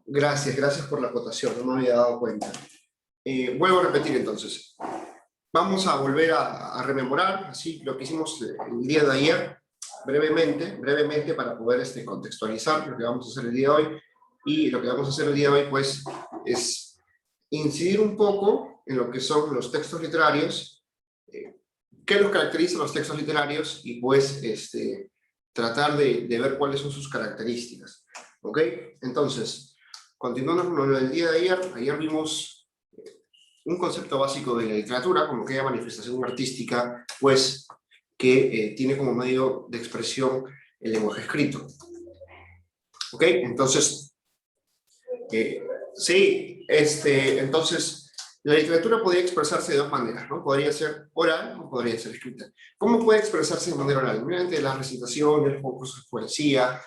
Gracias por la acotación, no me había dado cuenta. Vuelvo a repetir entonces. Vamos a volver a rememorar así lo que hicimos el día de ayer, brevemente para poder contextualizar lo que vamos a hacer el día de hoy. Y lo que vamos a hacer el día de hoy, pues, es incidir un poco en lo que son los textos literarios, qué los caracteriza los textos literarios y, pues, tratar de ver cuáles son sus características. ¿Ok? Entonces, continuando con lo del día de ayer vimos un concepto básico de la literatura, como aquella manifestación artística, pues, que tiene como medio de expresión el lenguaje escrito. ¿Ok? Entonces, entonces, la literatura podría expresarse de dos maneras, ¿no? Podría ser oral o podría ser escrita. ¿Cómo puede expresarse de manera oral? Mediante las recitaciones, concursos de poesía.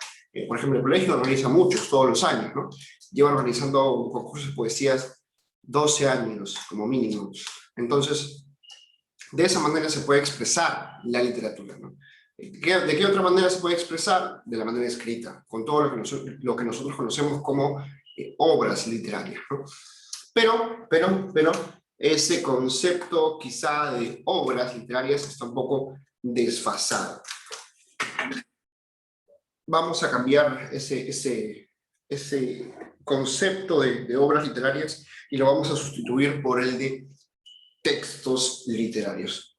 Por ejemplo, el colegio organiza muchos todos los años, ¿no? Lleva organizando concursos de poesías 12 años, como mínimo. Entonces, de esa manera se puede expresar la literatura, ¿no? ¿De qué otra manera se puede expresar? De la manera escrita, con todo lo que nosotros conocemos como obras literarias, ¿no? Pero ese concepto quizá de obras literarias está un poco desfasado. Vamos a cambiar ese concepto de obras literarias y lo vamos a sustituir por el de textos literarios.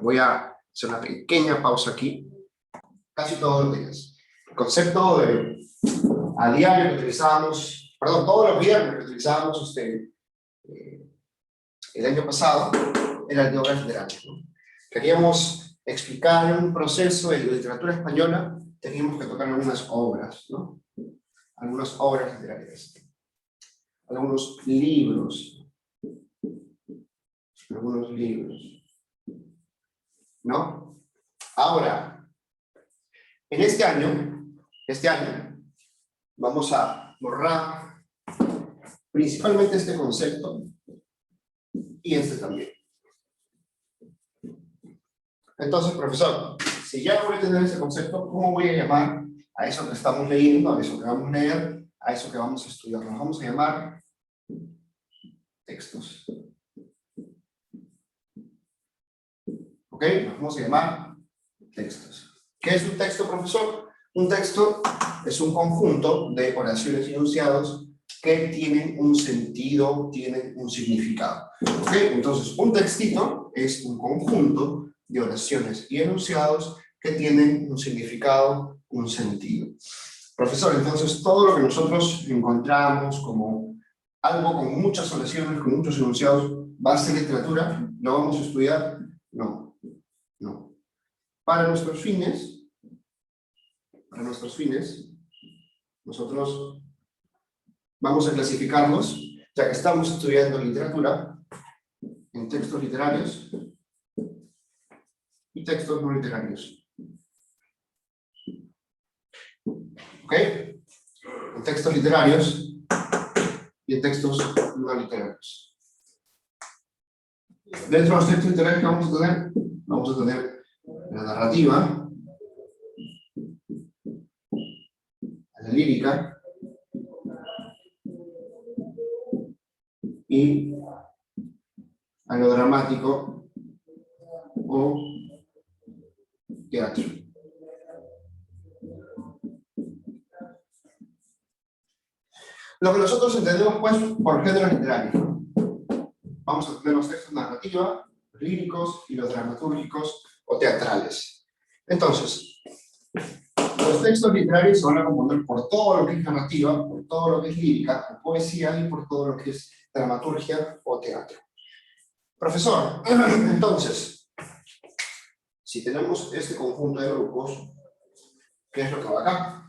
Voy a hacer una pequeña pausa aquí. Casi todos los días. El concepto a diario que utilizábamos, perdón, todos los viernes que utilizábamos el año pasado, era el de obras literarias, ¿no? Queríamos explicar un proceso de literatura española, teníamos que tocar algunas obras, ¿no? Algunas obras literarias. Algunos libros, ¿no? Ahora, en este año, vamos a borrar principalmente este concepto y este también. Entonces, profesor, si ya no voy a tener ese concepto, ¿cómo voy a llamar a eso que estamos leyendo, a eso que vamos a leer, a eso que vamos a estudiar? Nos vamos a llamar textos. ¿Ok? Nos vamos a llamar textos. ¿Qué es un texto, profesor? Un texto es un conjunto de oraciones y enunciados que tienen un sentido, tienen un significado. ¿Ok? Entonces, un textito es un conjunto de oraciones y enunciados que tienen un significado, un sentido. Profesor, entonces todo lo que nosotros encontramos como algo con muchas oraciones, con muchos enunciados, ¿va a ser literatura? ¿Lo vamos a estudiar? No. Para nuestros fines, nosotros vamos a clasificarlos, ya que estamos estudiando literatura, en textos literarios y textos no literarios. ¿Ok? En textos literarios y en textos no literarios. Dentro de los textos literarios que vamos a tener la narrativa, la lírica y a lo dramático o teatro. Lo que nosotros entendemos, pues, por género literario, ¿no? Vamos a tener los textos narrativa, los líricos y los dramatúrgicos o teatrales. Entonces, los textos literarios se van a componer por todo lo que es narrativa, por todo lo que es lírica o poesía y por todo lo que es dramaturgia o teatro. Profesor, entonces, si tenemos este conjunto de grupos, ¿qué es lo que va acá?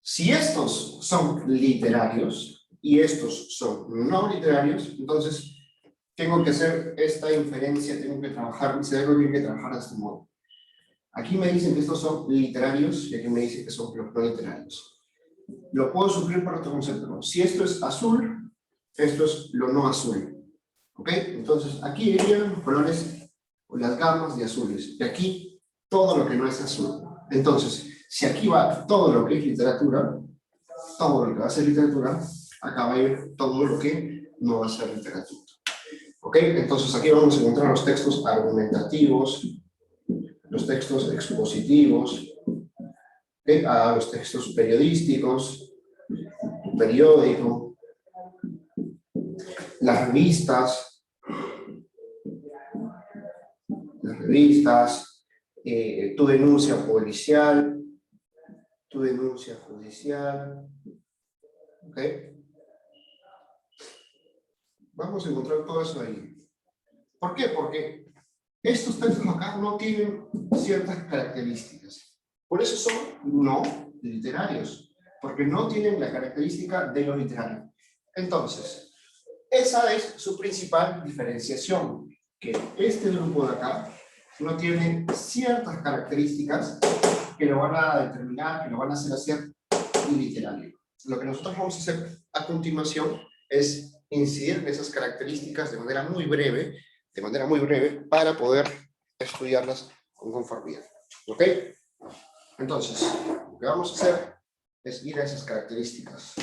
Si estos son literarios y estos son no literarios, entonces tengo que hacer esta inferencia, tengo que trabajar, mi cerebro tiene que trabajar de este modo. Aquí me dicen que estos son literarios y aquí me dicen que son los no literarios. Lo puedo suplir por otro concepto, ¿no? Si esto es azul, esto es lo no azul. ¿Ok? Entonces aquí irían los colores o las gamas de azules. Y aquí todo lo que no es azul. Entonces, si aquí va todo lo que es literatura, todo lo que va a ser literatura, acá va a ir todo lo que no va a ser literatura. ¿Ok? Entonces aquí vamos a encontrar los textos argumentativos, los textos expositivos, ¿okay? Los textos periodísticos, periódico, las revistas, tu denuncia policial, tu denuncia judicial, ¿ok? Vamos a encontrar todo eso ahí. ¿Por qué? Porque estos textos acá no tienen ciertas características. Por eso son no literarios, porque no tienen la característica de lo literario. Entonces, esa es su principal diferenciación, que este grupo de acá no tiene ciertas características que lo van a determinar, que lo van a hacer literario. Lo que nosotros vamos a hacer a continuación es incidir en esas características de manera muy breve, para poder estudiarlas con conformidad. ¿Ok? Entonces, lo que vamos a hacer es ir a esas características.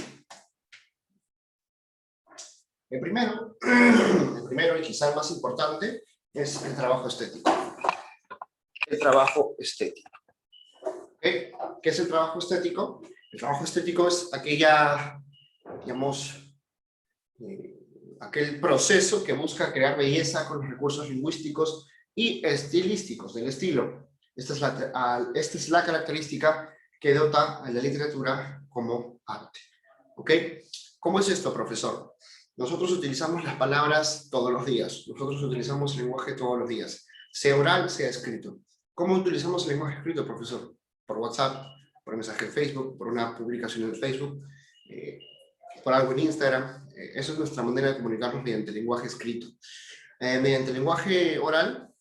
El primero y quizá el más importante es el trabajo estético. El trabajo estético. ¿Okay? ¿Qué es el trabajo estético? El trabajo estético es aquella, digamos, aquel proceso que busca crear belleza con los recursos lingüísticos y estilísticos del estilo. Esta es la característica que dota a la literatura como arte. ¿Ok? ¿Cómo es esto, profesor? Nosotros utilizamos las palabras todos los días. Nosotros utilizamos el lenguaje todos los días. Sea oral, sea escrito. ¿Cómo utilizamos el lenguaje escrito, profesor? Por WhatsApp, por mensaje en Facebook, por una publicación en Facebook, por algo en Instagram. Esa es nuestra manera de comunicarnos mediante el lenguaje escrito. Mediante el lenguaje oral,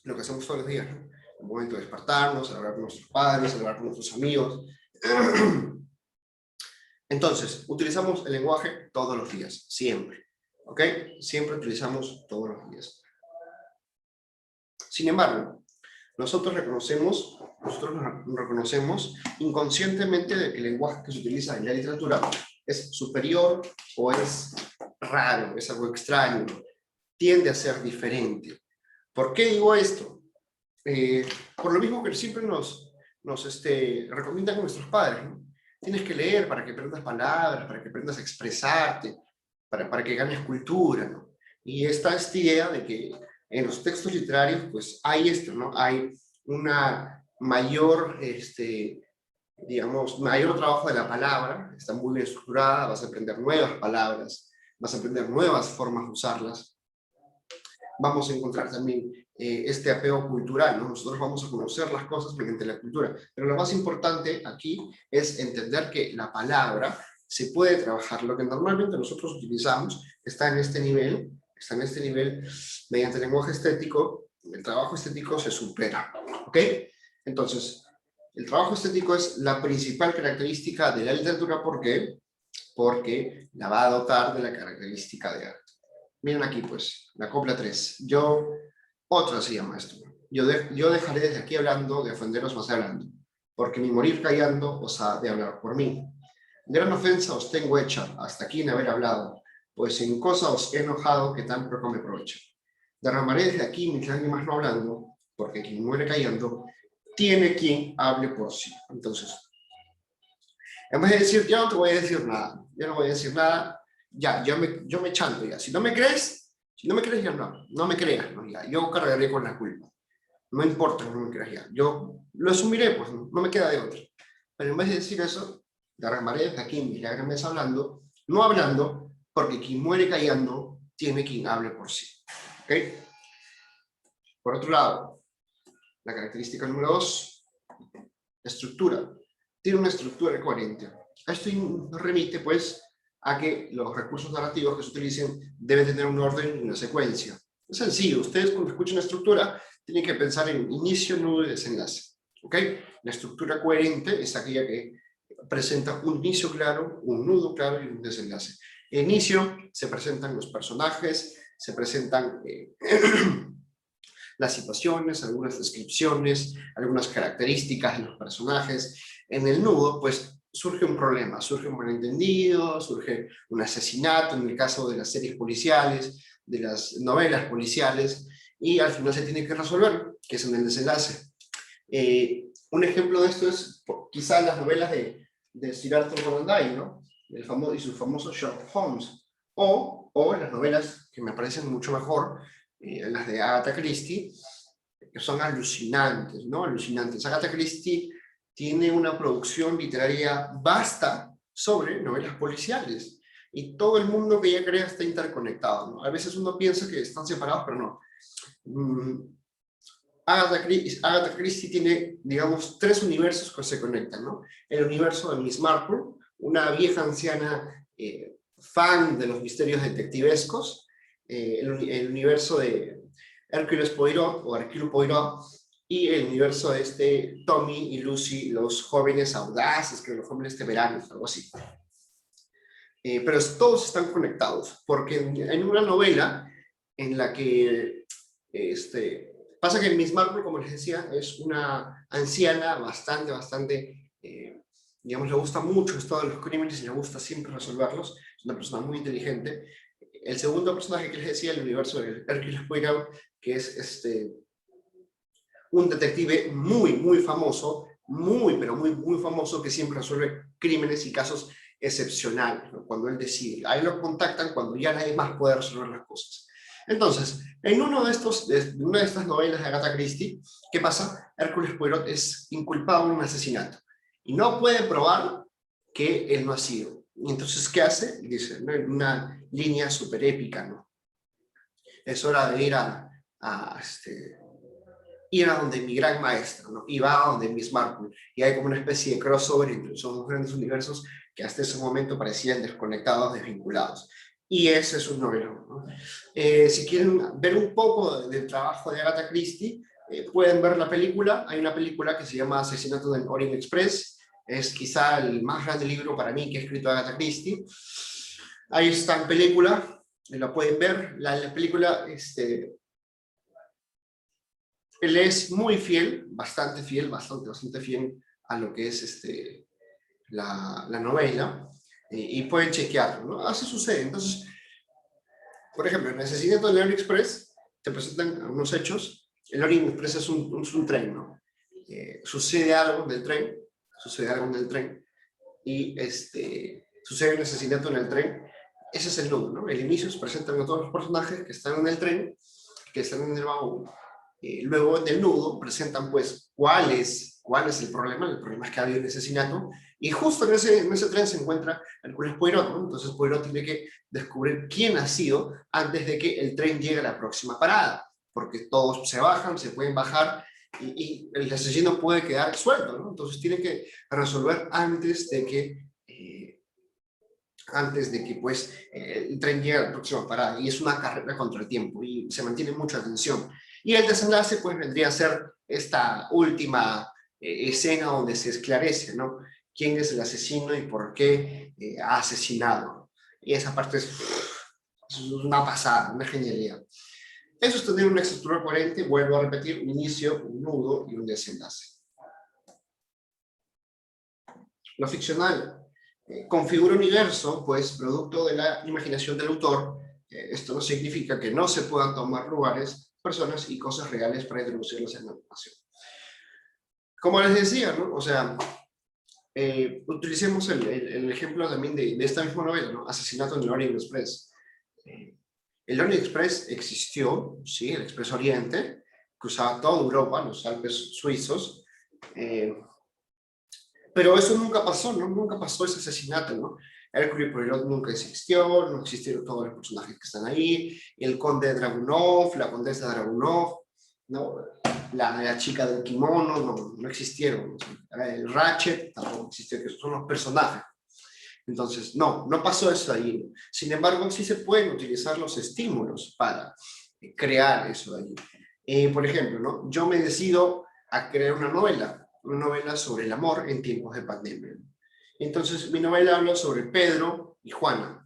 lo que hacemos todos los días, ¿no? El momento de despertarnos, hablar con nuestros padres, hablar con nuestros amigos. Entonces, utilizamos el lenguaje todos los días, siempre. ¿Ok? Siempre utilizamos todos los días. Sin embargo, nosotros reconocemos inconscientemente de que el lenguaje que se utiliza en la literatura es superior o es raro, es algo extraño, tiende a ser diferente. ¿Por qué digo esto? Por lo mismo que siempre nos recomiendan nuestros padres, ¿no? Tienes que leer para que aprendas palabras, para que aprendas a expresarte, para que ganes cultura, ¿no? Y esta idea de que en los textos literarios, pues hay esto, ¿no? Hay una mayor, digamos, mayor trabajo de la palabra, está muy bien estructurada, vas a aprender nuevas palabras, vas a aprender nuevas formas de usarlas. Vamos a encontrar también este apego cultural, ¿no? Nosotros vamos a conocer las cosas mediante la cultura, pero lo más importante aquí es entender que la palabra se puede trabajar. Lo que normalmente nosotros utilizamos está en este nivel, mediante el lenguaje estético, el trabajo estético se supera, ¿ok? Entonces, el trabajo estético es la principal característica de la literatura. ¿Por qué? Porque la va a dotar de la característica de arte. Miren aquí, pues, la copla 3. Otra se llama esto. Yo dejaré desde aquí hablando, de ofenderos más hablando, porque mi morir callando os ha de hablar por mí. Gran ofensa os tengo hecha, hasta aquí en haber hablado, pues en cosa os he enojado que tan poco me aprovecha. Derramaré desde aquí mis lágrimas no hablando, porque quien muere callando, tiene quien hable por sí. Entonces, en vez de decir, yo no te voy a decir nada, ya, yo me chanto ya. Si no me crees, ya no me creas, ¿no? Ya, yo cargaré con la culpa. No importa que no me creas ya. Yo lo asumiré, pues no me queda de otra. Pero en vez de decir eso, derramaré desde aquí mis lágrimas hablando, no hablando, porque quien muere callando, tiene quien hable por sí. ¿Ok? Por otro lado, la característica número 2, estructura. Tiene una estructura coherente. Esto remite, pues, a que los recursos narrativos que se utilicen deben tener un orden y una secuencia. Es sencillo. Ustedes cuando escuchan una estructura tienen que pensar en inicio, nudo y desenlace. ¿Ok? La estructura coherente es aquella que presenta un inicio claro, un nudo claro y un desenlace. En inicio se presentan los personajes, se presentan las situaciones, algunas descripciones, algunas características de los personajes. En el nudo, pues surge un problema, surge un malentendido, surge un asesinato en el caso de las series policiales, de las novelas policiales, y al final se tiene que resolver, que es en el desenlace. Un ejemplo de esto es quizá las novelas de Sir Arthur Conan Doyle, ¿no? Y su famoso Sherlock Holmes, o las novelas que me parecen mucho mejor, las de Agatha Christie, que son alucinantes, ¿no? Alucinantes. Agatha Christie tiene una producción literaria vasta sobre novelas policiales, y todo el mundo que ella crea está interconectado, ¿no? A veces uno piensa que están separados, pero no. Agatha Christie tiene, digamos, 3 universos que se conectan, ¿no? El universo de Miss Marple, una vieja anciana fan de los misterios detectivescos, el universo de Hercule Poirot, o Hercule Poirot, y el universo de Tommy y Lucy, los jóvenes audaces, que los jóvenes temerarios, algo así. Pero todos están conectados, porque en una novela en la que pasa que Miss Marple, como les decía, es una anciana bastante, digamos, le gusta mucho esto de los crímenes y le gusta siempre resolverlos, es una persona muy inteligente. El segundo personaje que les decía, el universo de Hercule Poirot, que es un detective muy famoso, pero muy famoso, que siempre resuelve crímenes y casos excepcionales, ¿no? Cuando él decide. Ahí lo contactan cuando ya nadie más puede resolver las cosas. Entonces, en una de estas novelas de Agatha Christie, ¿qué pasa? Hercule Poirot es inculpado en un asesinato y no puede probar que él no ha sido. Y entonces, ¿qué hace? Dice, ¿no? En una línea súper épica, ¿no? Es hora de ir ir a donde mi gran maestra, ¿no? Y va a donde Miss Marple. Y hay como una especie de crossover entre esos dos grandes universos que hasta ese momento parecían desconectados, desvinculados. Y ese es un novelón, ¿no? Si quieren ver un poco del trabajo de Agatha Christie, pueden ver la película. Hay una película que se llama Asesinato del Orient Express. Es quizá el más grande libro para mí que ha escrito Agatha Christie. Ahí está en película, la pueden ver. La película, él es muy fiel, bastante fiel a lo que es la novela, y pueden chequearlo, ¿no? Así sucede. Entonces, por ejemplo, en el Asesinato del Orient Express te presentan unos hechos. El Orient Express es un tren, ¿no? Sucede algo en el tren, y sucede un asesinato en el tren. Ese es el nudo, ¿no? El inicio se presentan a todos los personajes que están en el tren, que están en el vagón. Luego del nudo presentan pues cuál es el problema. El problema es que ha habido un asesinato, y justo en ese tren se encuentra Hercule Poirot, ¿no? Entonces Poirot tiene que descubrir quién ha sido antes de que el tren llegue a la próxima parada, porque todos se bajan, se pueden bajar, y el asesino puede quedar suelto, ¿no? Entonces tiene que resolver antes de que pues el tren llegue a la próxima parada, y es una carrera contra el tiempo y se mantiene mucha tensión. Y el desenlace pues vendría a ser esta última escena donde se esclarece, ¿no? Quién es el asesino y por qué ha asesinado. Y esa parte es una pasada, una genialidad. Eso es tener una estructura coherente. Vuelvo a repetir: un inicio, un nudo y un desenlace. Lo ficcional configura universo, pues, producto de la imaginación del autor. Esto no significa que no se puedan tomar lugares, personas y cosas reales para introducirlos en la animación. Como les decía, ¿no? O sea, utilicemos el ejemplo también de esta misma novela, ¿no? Asesinato en el Orient Express. El Orient Express existió, ¿sí? El Express Oriente, cruzaba toda Europa, los Alpes suizos, pero eso nunca pasó, ¿no? Nunca pasó ese asesinato, ¿no? Hercule Poirot nunca existió, no existieron todos los personajes que están ahí, el conde de Dragunov, la condesa de Dragunov, ¿no? La chica del kimono, no existieron. El Ratchet tampoco existió, que son los personajes. Entonces, no pasó eso ahí. Sin embargo, sí se pueden utilizar los estímulos para crear eso ahí. Por ejemplo, ¿no? Yo me decido a crear una novela sobre el amor en tiempos de pandemia. Entonces, mi novela habla sobre Pedro y Juana.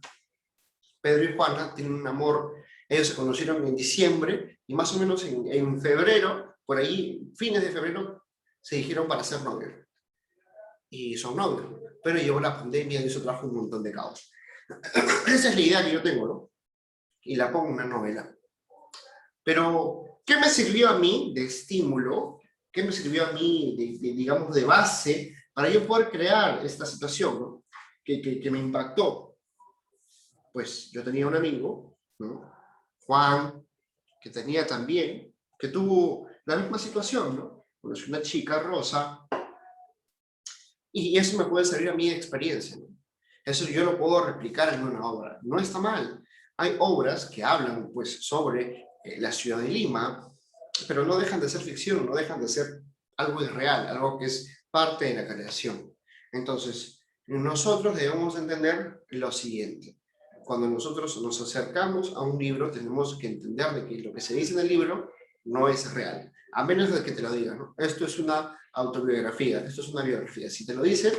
Pedro y Juana tienen un amor Ellos se conocieron en diciembre y más o menos en febrero, por ahí, fines de febrero, se dijeron para ser novios. Y son novios. Pero llegó la pandemia y eso trajo un montón de caos. Esa es la idea que yo tengo, ¿no? Y la pongo en una novela. Pero, ¿qué me sirvió a mí de estímulo? ¿Qué me sirvió a mí, digamos, de base para yo poder crear esta situación, ¿no? que me impactó? Pues yo tenía un amigo, ¿no? Juan, que tenía también, que tuvo la misma situación, ¿no? Conoció una chica, Rosa, y eso me puede servir a mí de experiencia, ¿no? Eso yo lo puedo replicar en una obra. No está mal. Hay obras que hablan, pues, sobre la ciudad de Lima, pero no dejan de ser ficción, no dejan de ser algo irreal, algo que es parte de la creación. Entonces, nosotros debemos entender lo siguiente. Cuando nosotros nos acercamos a un libro, tenemos que entender de que lo que se dice en el libro no es real, a menos de que te lo digan, ¿no? Esto es una autobiografía, esto es una biografía. Si te lo dicen,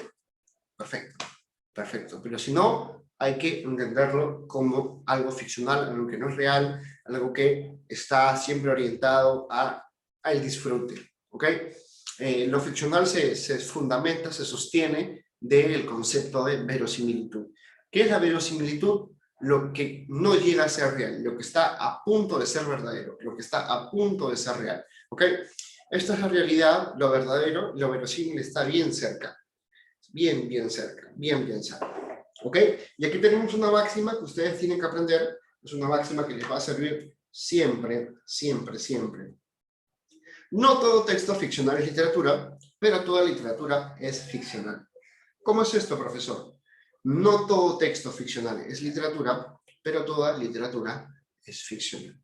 perfecto, perfecto. Pero si no, hay que entenderlo como algo ficcional, algo que no es real, algo que está siempre orientado al disfrute, ¿ok? Lo ficcional se fundamenta, se sostiene del concepto de verosimilitud. ¿Qué es la verosimilitud? Lo que no llega a ser real, lo que está a punto de ser verdadero, lo que está a punto de ser real, ¿ok? Esta es la realidad, lo verdadero, lo verosímil está bien cerca, bien cerca, bien cerca, ¿ok? Y aquí tenemos una máxima que ustedes tienen que aprender, es una máxima que les va a servir siempre, siempre, siempre. No todo texto ficcional es literatura, pero toda literatura es ficcional. ¿Cómo es esto, profesor? No todo texto ficcional es literatura, pero toda literatura es ficcional.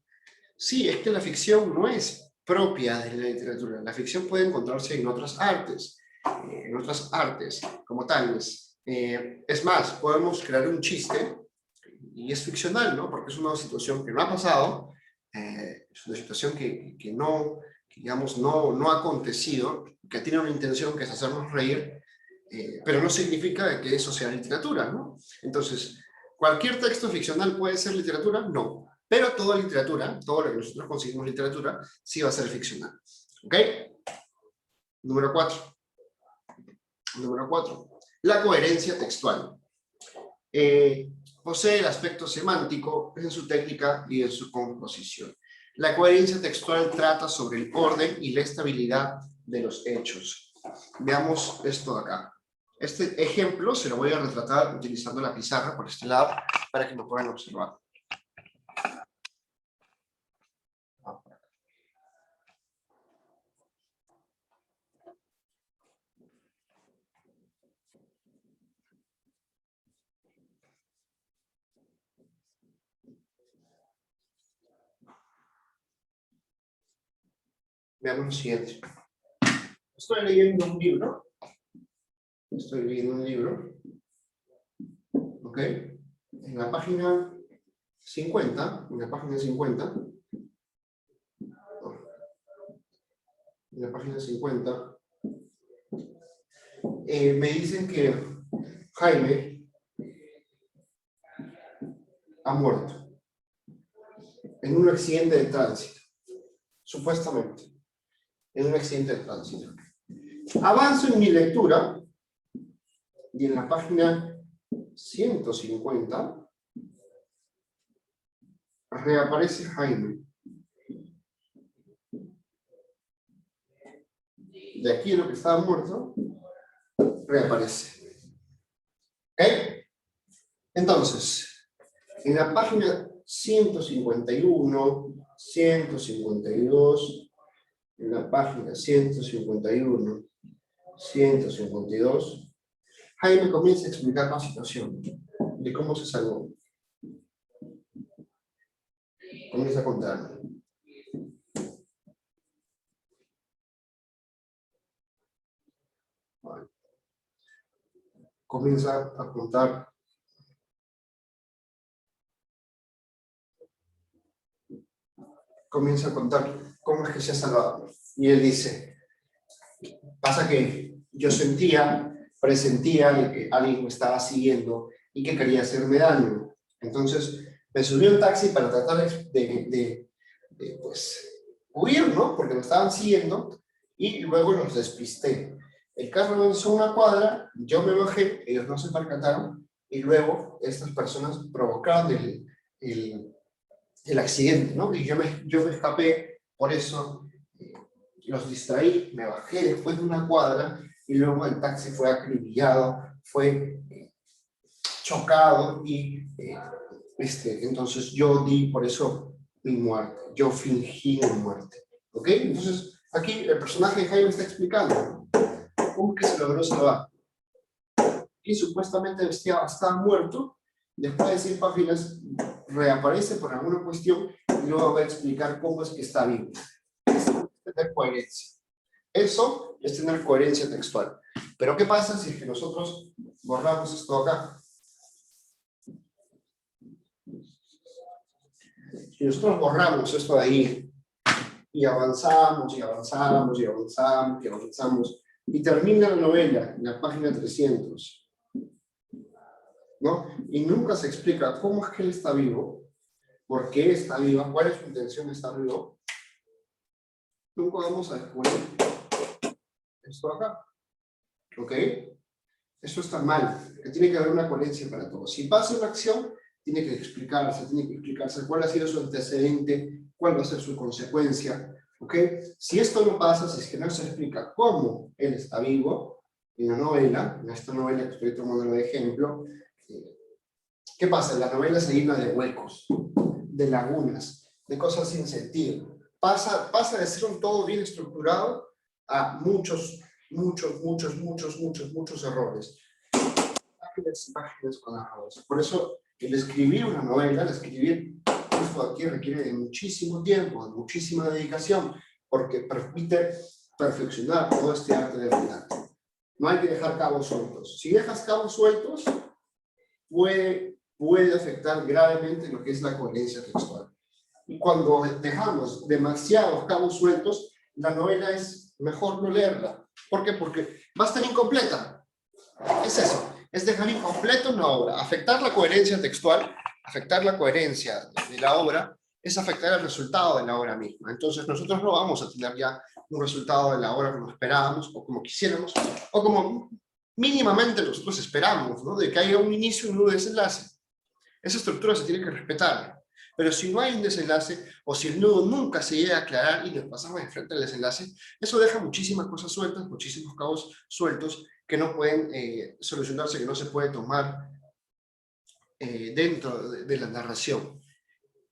Sí, es que la ficción no es propia de la literatura. La ficción puede encontrarse en otras artes como tales. Es más, podemos crear un chiste y es ficcional, ¿no? Porque es una situación que no ha pasado, es una situación que no, que digamos, no ha acontecido, que tiene una intención que es hacernos reír, pero no significa que eso sea literatura, ¿no? Entonces, ¿cualquier texto ficcional puede ser literatura? No. Pero toda literatura, todo lo que nosotros conseguimos literatura, sí va a ser ficcional. ¿Ok? Número 4. Número 4. La coherencia textual. Posee el aspecto semántico en su técnica y en su composición. La coherencia textual trata sobre el orden y la estabilidad de los hechos. Veamos esto de acá. Este ejemplo se lo voy a retratar utilizando la pizarra por este lado para que me puedan observar. Veamos lo siguiente. Estoy leyendo un libro. ¿Ok? En la página 50, en la página 50, me dicen que Jaime ha muerto en un accidente de tránsito, supuestamente, en un accidente de tránsito. Avanzo en mi lectura y en la página 150 reaparece Jaime. De aquí lo que estaba muerto reaparece. ¿Ok? Entonces, en la página 151, 152, en la página 151, 152, Jaime comienza a explicar la situación de cómo se salvó. Comienza a contar. Vale. Comienza a contar. Comienza a contar cómo es que se ha salvado. Y él dice, pasa que yo presentía de que alguien me estaba siguiendo y que quería hacerme daño. Entonces Me subí a un taxi para tratar pues, huir, ¿no? Porque me estaban siguiendo y luego los despisté. El carro avanzó una cuadra, yo me bajé, ellos no se percataron y luego estas personas provocaron el accidente, ¿no? Y yo me escapé, por eso los distraí, me bajé después de una cuadra y luego el taxi fue acribillado, fue chocado y entonces yo di por eso mi muerte, yo fingí mi muerte, ¿ok? Entonces aquí el personaje de Jaime está explicando cómo que se logró salvar. Y supuestamente estaba muerto, después de 100 páginas reaparece por alguna cuestión y luego va a explicar cómo es que está vivo. Eso es tener coherencia. Eso es tener coherencia textual. Pero ¿qué pasa si es que nosotros borramos esto acá? Si nosotros borramos esto de ahí y avanzamos y avanzamos y avanzamos y avanzamos y termina la novela en la página 300, ¿no? Y nunca se explica cómo es que él está vivo, por qué está vivo, cuál es su intención de estar vivo, nunca vamos a descubrir esto acá, ¿ok? Eso está mal, que tiene que haber una coherencia para todo. Si pasa una acción, tiene que explicarse cuál ha sido su antecedente, cuál va a ser su consecuencia, ¿ok? Si esto no pasa, si es que no se explica cómo él está vivo, en la novela, en esta novela que estoy tomando de ejemplo, ¿qué pasa? La novela se llena de huecos, de lagunas, de cosas sin sentido. Pasa de ser un todo bien estructurado a muchos errores. Páginas y páginas con errores. Por eso, el escribir una novela, el escribir esto aquí requiere de muchísimo tiempo, de muchísima dedicación, porque permite perfeccionar todo este arte del relato. No hay que dejar cabos sueltos. Si dejas cabos sueltos, puede afectar gravemente lo que es la coherencia textual. Y cuando dejamos demasiados cabos sueltos, la novela es mejor no leerla. ¿Por qué? Porque va a estar incompleta. Es eso, es dejar incompleta una obra. Afectar la coherencia textual, afectar la coherencia de la obra, es afectar el resultado de la obra misma. Entonces nosotros no vamos a tener ya un resultado de la obra como esperábamos, o como quisiéramos, o como mínimamente nosotros esperamos, ¿no? De que haya un inicio y un desenlace. Esa estructura se tiene que respetar. Pero si no hay un desenlace, o si el nudo nunca se llega a aclarar y nos pasamos enfrente del desenlace, eso deja muchísimas cosas sueltas, muchísimos cabos sueltos que no pueden solucionarse, que no se puede tomar dentro de la narración.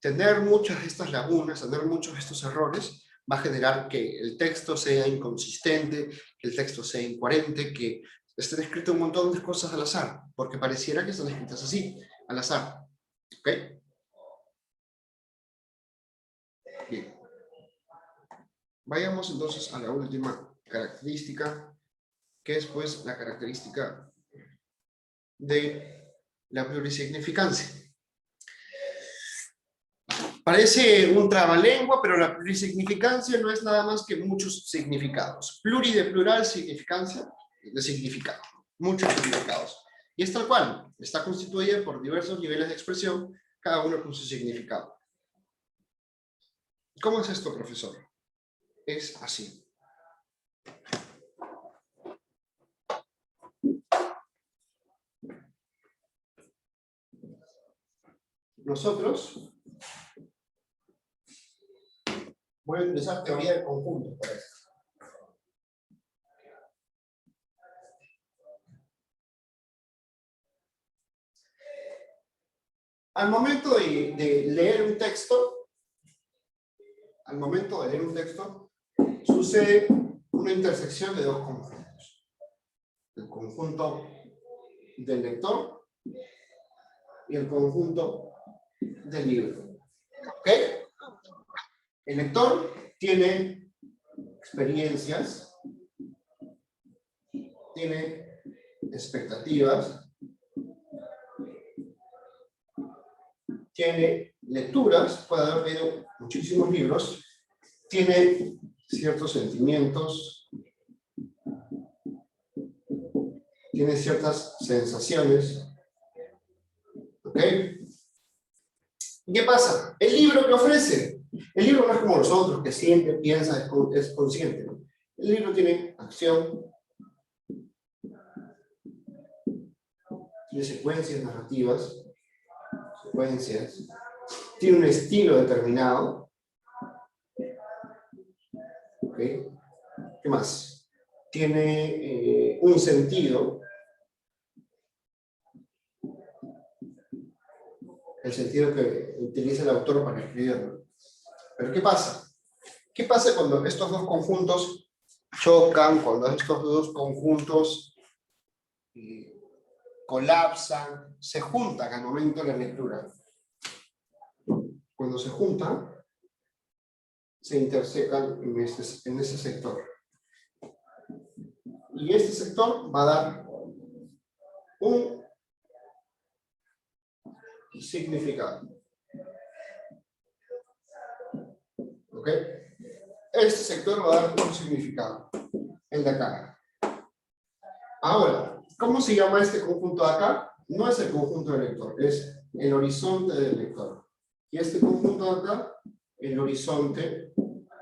Tener muchas de estas lagunas, tener muchos de estos errores, va a generar que el texto sea inconsistente, que el texto sea incoherente, que estén escritas un montón de cosas al azar, porque pareciera que están escritas así, al azar. ¿Ok? Bien. Vayamos entonces a la última característica, que es pues la característica de la plurisignificancia. Parece un trabalengua, pero la plurisignificancia no es nada más que muchos significados. Pluri de plural, significancia de significado. Muchos significados. Y es tal cual, está constituida por diversos niveles de expresión, cada uno con su significado. ¿Cómo es esto, profesor? Es así. Nosotros voy a utilizar teoría del conjunto para esto. Al momento de leer un texto, sucede una intersección de dos conjuntos. El conjunto del lector y el conjunto del libro. ¿Ok? El lector tiene experiencias, tiene expectativas, tiene lecturas, puede haber leído muchísimos libros, tiene ciertos sentimientos, tiene ciertas sensaciones, ¿ok? ¿Y qué pasa? El libro que ofrece. El libro no es como los otros, que siempre piensa, es consciente, ¿no? El libro tiene acción, tiene secuencias narrativas, tiene un estilo determinado. ¿Ok? ¿Qué más? Tiene un sentido. El sentido que utiliza el autor para escribirlo. Pero ¿qué pasa? ¿Qué pasa cuando estos dos conjuntos chocan, cuando estos dos conjuntos colapsan, se juntan al momento de la lectura? Cuando se juntan, se intersecan en ese sector. Y este sector va a dar un significado. ¿Ok? Este sector va a dar un significado. El de acá. Ahora, ¿cómo se llama este conjunto de acá? No es el conjunto del lector, es el horizonte del lector. Y este conjunto de acá, el horizonte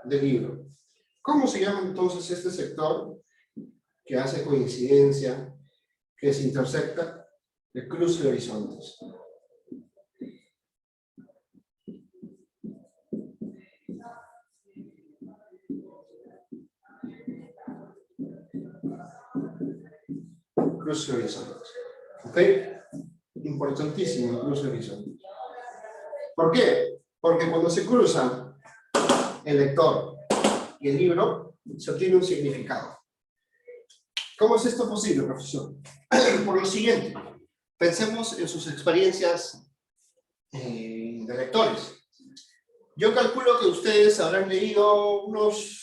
del libro. ¿Cómo se llama entonces este sector que hace coincidencia, que se intersecta, el cruce de horizontes? Cruce de horizontes. ¿Ok? Importantísimo el cruce de horizontes. ¿Por qué? Porque cuando se cruzan el lector y el libro, se obtiene un significado. ¿Cómo es esto posible, profesor? Por lo siguiente, pensemos en sus experiencias de lectores. Yo calculo que ustedes habrán leído unos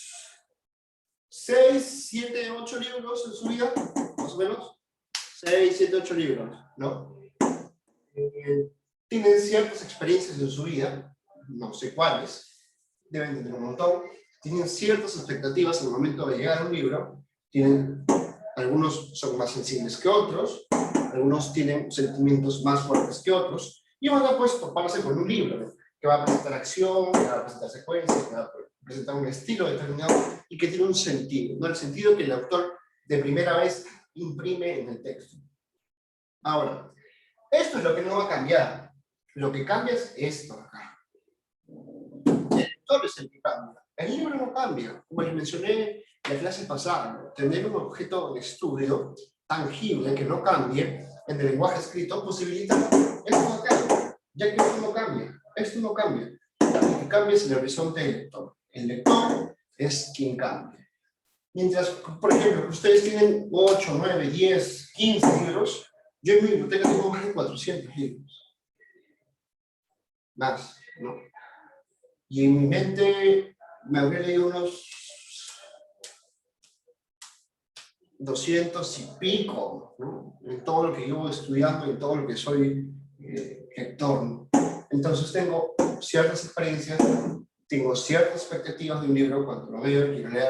6, 7, 8 libros en su vida, más o menos. 6, 7, 8 libros, ¿no? Tienen ciertas experiencias en su vida, no sé cuáles, deben tener un montón. Tienen ciertas expectativas al momento de llegar a un libro. Algunos son más sensibles que otros, algunos tienen sentimientos más fuertes que otros, y van a pues toparse con un libro, ¿no? Que va a presentar acción, que va a presentar secuencias, que va a presentar un estilo determinado y que tiene un sentido, ¿no? El sentido que el autor de primera vez imprime en el texto. Ahora, esto es lo que no va a cambiar. Lo que cambia es esto acá. El lector es el que cambia. El libro no cambia. Como les mencioné en la clase pasada, ¿no? Tener un objeto de estudio tangible que no cambie en el lenguaje escrito posibilita esto acá, ya que esto no cambia. Esto no cambia. Lo que cambia es el horizonte del lector. El lector es quien cambia. Mientras, por ejemplo, ustedes tienen 8, 9, 10, 15 libros, yo en mi biblioteca tengo más de 400 libros. Más, ¿no? Y en mi mente me habré leído unos 200 y pico, ¿no? En todo lo que llevo estudiando, en todo lo que soy lector, ¿no? Entonces tengo ciertas experiencias, tengo ciertas expectativas de un libro cuando lo veo, quiero leer,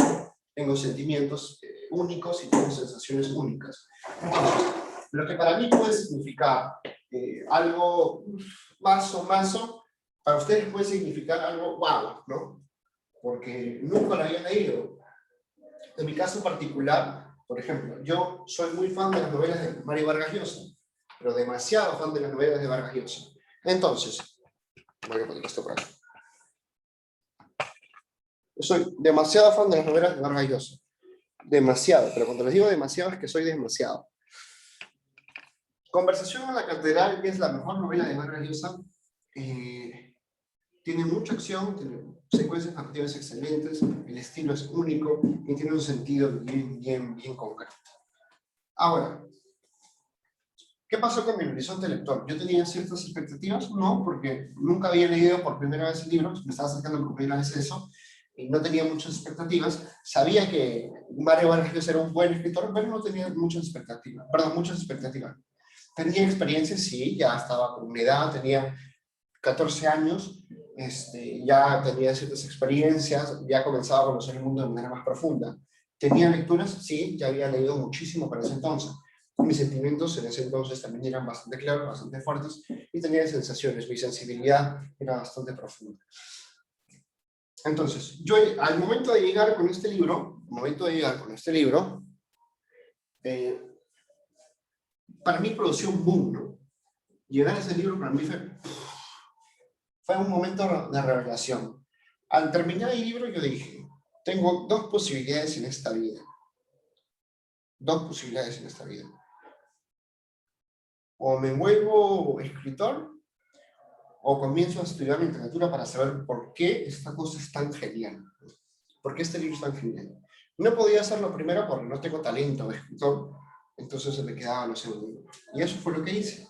tengo sentimientos únicos y tengo sensaciones únicas. Entonces, lo que para mí puede significar algo mazo, para ustedes puede significar algo wow, ¿no? Porque nunca lo había leído. En mi caso particular, por ejemplo, yo soy muy fan de las novelas de Mario Vargas Llosa, pero demasiado fan de las novelas de Vargas Llosa. Entonces, voy a poner esto por aquí. Yo soy demasiado fan de las novelas de Vargas Llosa. Demasiado, pero cuando les digo demasiado es que soy demasiado. Conversación en la Catedral, que es la mejor novela de Vargas Llosa, tiene mucha acción, tiene secuencias narrativas excelentes, el estilo es único y tiene un sentido bien concreto. Ahora, ¿qué pasó con mi horizonte lector? ¿Yo tenía ciertas expectativas? No, porque nunca había leído por primera vez el libro, me estaba acercando por primera vez a eso, y no tenía muchas expectativas. Sabía que Mario Vargas Llosa era un buen escritor, pero no tenía muchas expectativas. Tenía experiencias, sí, ya estaba con una edad, tenía 14 años, ya tenía ciertas experiencias, ya comenzaba a conocer el mundo de manera más profunda. ¿Tenía lecturas? Sí, ya había leído muchísimo para ese entonces. Mis sentimientos en ese entonces también eran bastante claros, bastante fuertes, y tenía sensaciones, mi sensibilidad era bastante profunda. Entonces, yo al momento de llegar con este libro, para mí produció un boom, ¿no? Llegar a ese libro para mí fue un momento de revelación. Al terminar el libro yo dije, tengo dos posibilidades en esta vida. Dos posibilidades en esta vida. O me vuelvo escritor, o comienzo a estudiar literatura para saber por qué esta cosa es tan genial. ¿Por qué este libro es tan genial? No podía hacerlo primero porque no tengo talento de escritor, entonces se me quedaba lo segundo. Y eso fue lo que hice.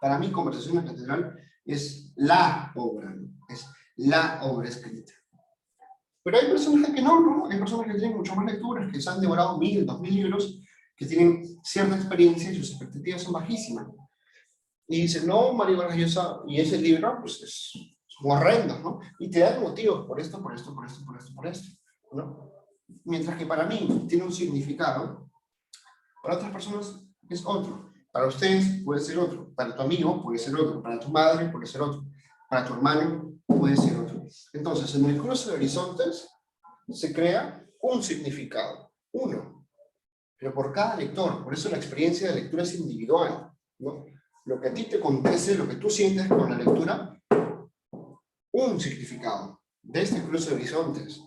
Para mí, Conversación en la Catedral es la obra, ¿no? Es la obra escrita. Pero hay personas que no, hay personas que tienen mucho más lecturas, que se han devorado 1000, 2000 libros, que tienen cierta experiencia y sus expectativas son bajísimas. Y dicen, no, Mario Vargas Llosa, y ese libro, pues son horrendos, ¿no? Y te dan motivos por esto, ¿no? Mientras que para mí tiene un significado, para otras personas es otro. Para ustedes puede ser otro, para tu amigo puede ser otro, para tu madre puede ser otro, para tu hermano puede ser otro. Entonces, en el cruce de horizontes se crea un significado, uno, pero por cada lector. Por eso la experiencia de lectura es individual, ¿no? Lo que a ti te acontece, lo que tú sientes con la lectura, un significado de este cruce de horizontes.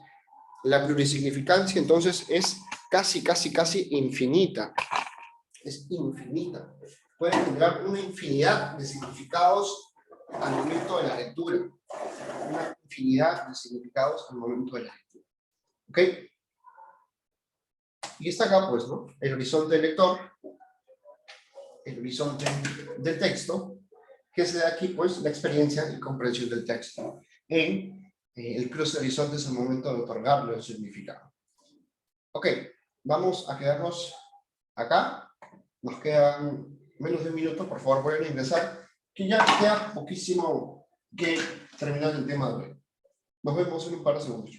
La plurisignificancia entonces es casi infinita. Es infinita. Puede generar una infinidad de significados al momento de la lectura. Una infinidad de significados al momento de la lectura. ¿Ok? Y está acá, pues, ¿no? El horizonte del lector, el horizonte del texto, que se da aquí, pues, la experiencia y comprensión del texto. En el cruce de horizontes al momento de otorgarle el significado. Ok, vamos a quedarnos acá. Nos quedan menos de un minuto, por favor, vuelven a ingresar, que ya queda poquísimo que terminar el tema de hoy. Nos vemos en un par de segundos.